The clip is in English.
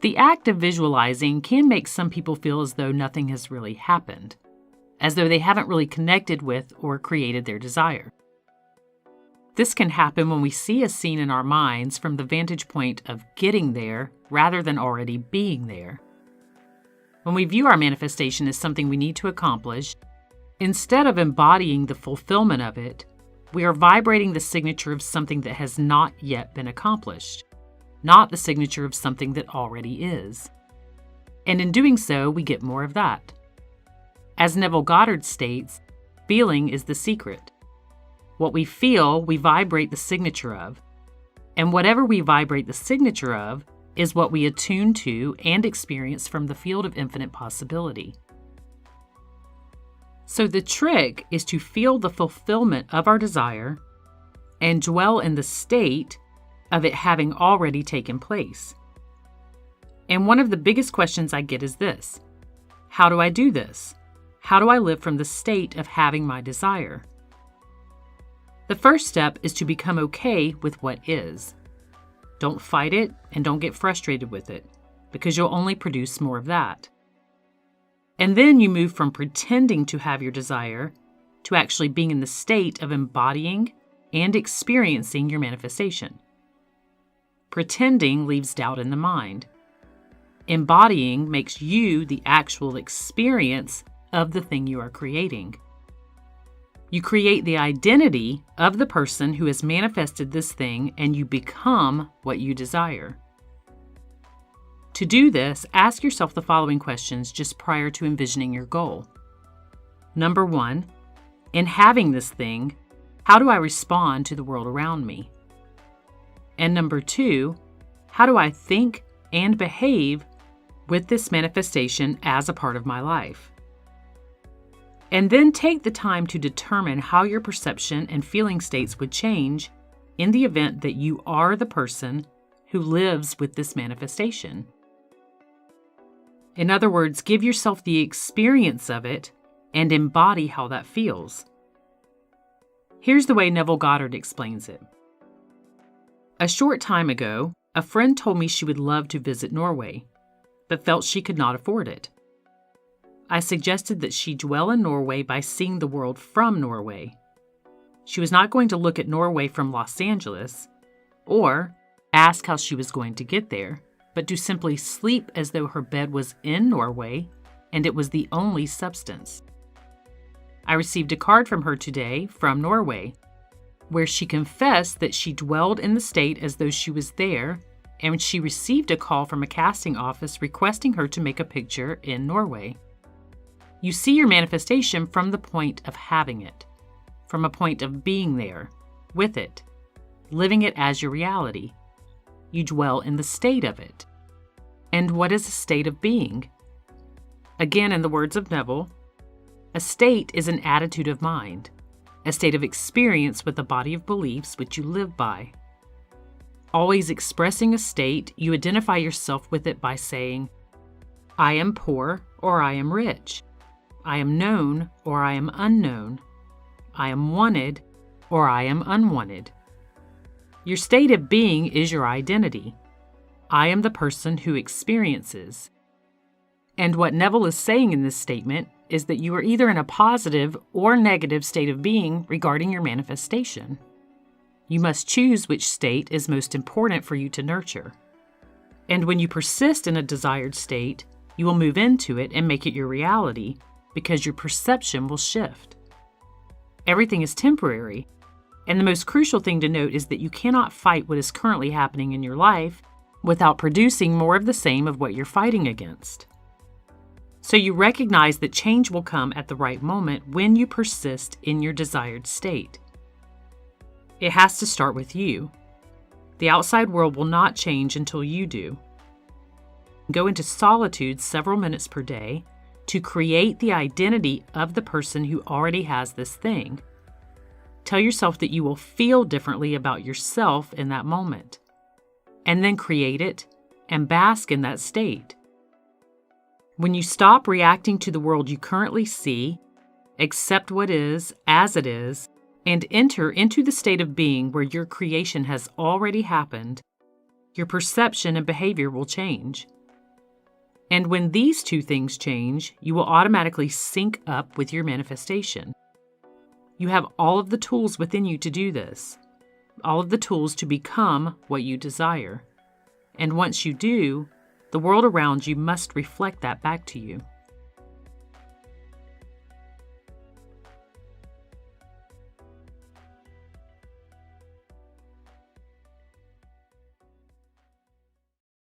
The act of visualizing can make some people feel as though nothing has really happened, as though they haven't really connected with or created their desire. This can happen when we see a scene in our minds from the vantage point of getting there rather than already being there. When we view our manifestation as something we need to accomplish, instead of embodying the fulfillment of it, we are vibrating the signature of something that has not yet been accomplished, not the signature of something that already is. And in doing so, we get more of that. As Neville Goddard states, feeling is the secret. What we feel, we vibrate the signature of, and whatever we vibrate the signature of is what we attune to and experience from the field of infinite possibility. So the trick is to feel the fulfillment of our desire and dwell in the state of it having already taken place. And one of the biggest questions I get is this: how do I do this? How do I live from the state of having my desire? The first step is to become okay with what is. Don't fight it and don't get frustrated with it, because you'll only produce more of that. And then you move from pretending to have your desire to actually being in the state of embodying and experiencing your manifestation. Pretending leaves doubt in the mind. Embodying makes you the actual experience of the thing you are creating. You create the identity of the person who has manifested this thing, and you become what you desire. To do this, ask yourself the following questions just prior to envisioning your goal. Number 1, in having this thing, how do I respond to the world around me? And number 2, how do I think and behave with this manifestation as a part of my life? And then take the time to determine how your perception and feeling states would change in the event that you are the person who lives with this manifestation. In other words, give yourself the experience of it and embody how that feels. Here's the way Neville Goddard explains it. A short time ago, a friend told me she would love to visit Norway, but felt she could not afford it. I suggested that she dwell in Norway by seeing the world from Norway. She was not going to look at Norway from Los Angeles, or ask how she was going to get there, but to simply sleep as though her bed was in Norway and it was the only substance. I received a card from her today from Norway, where she confessed that she dwelled in the state as though she was there, and she received a call from a casting office requesting her to make a picture in Norway. You see your manifestation from the point of having it, from a point of being there, with it, living it as your reality. You dwell in the state of it. And what is a state of being? Again, in the words of Neville, a state is an attitude of mind, a state of experience with a body of beliefs which you live by. Always expressing a state, you identify yourself with it by saying, I am poor or I am rich. I am known or I am unknown. I am wanted or I am unwanted. Your state of being is your identity. I am the person who experiences. And what Neville is saying in this statement is that you are either in a positive or negative state of being regarding your manifestation. You must choose which state is most important for you to nurture. And when you persist in a desired state, you will move into it and make it your reality, because your perception will shift. Everything is temporary, and the most crucial thing to note is that you cannot fight what is currently happening in your life without producing more of the same of what you're fighting against. So you recognize that change will come at the right moment when you persist in your desired state. It has to start with you. The outside world will not change until you do. Go into solitude several minutes per day to create the identity of the person who already has this thing. Tell yourself that you will feel differently about yourself in that moment, and then create it and bask in that state. When you stop reacting to the world you currently see, accept what is as it is, and enter into the state of being where your creation has already happened, your perception and behavior will change. And when these two things change, you will automatically sync up with your manifestation. You have all of the tools within you to do this, all of the tools to become what you desire. And once you do, the world around you must reflect that back to you.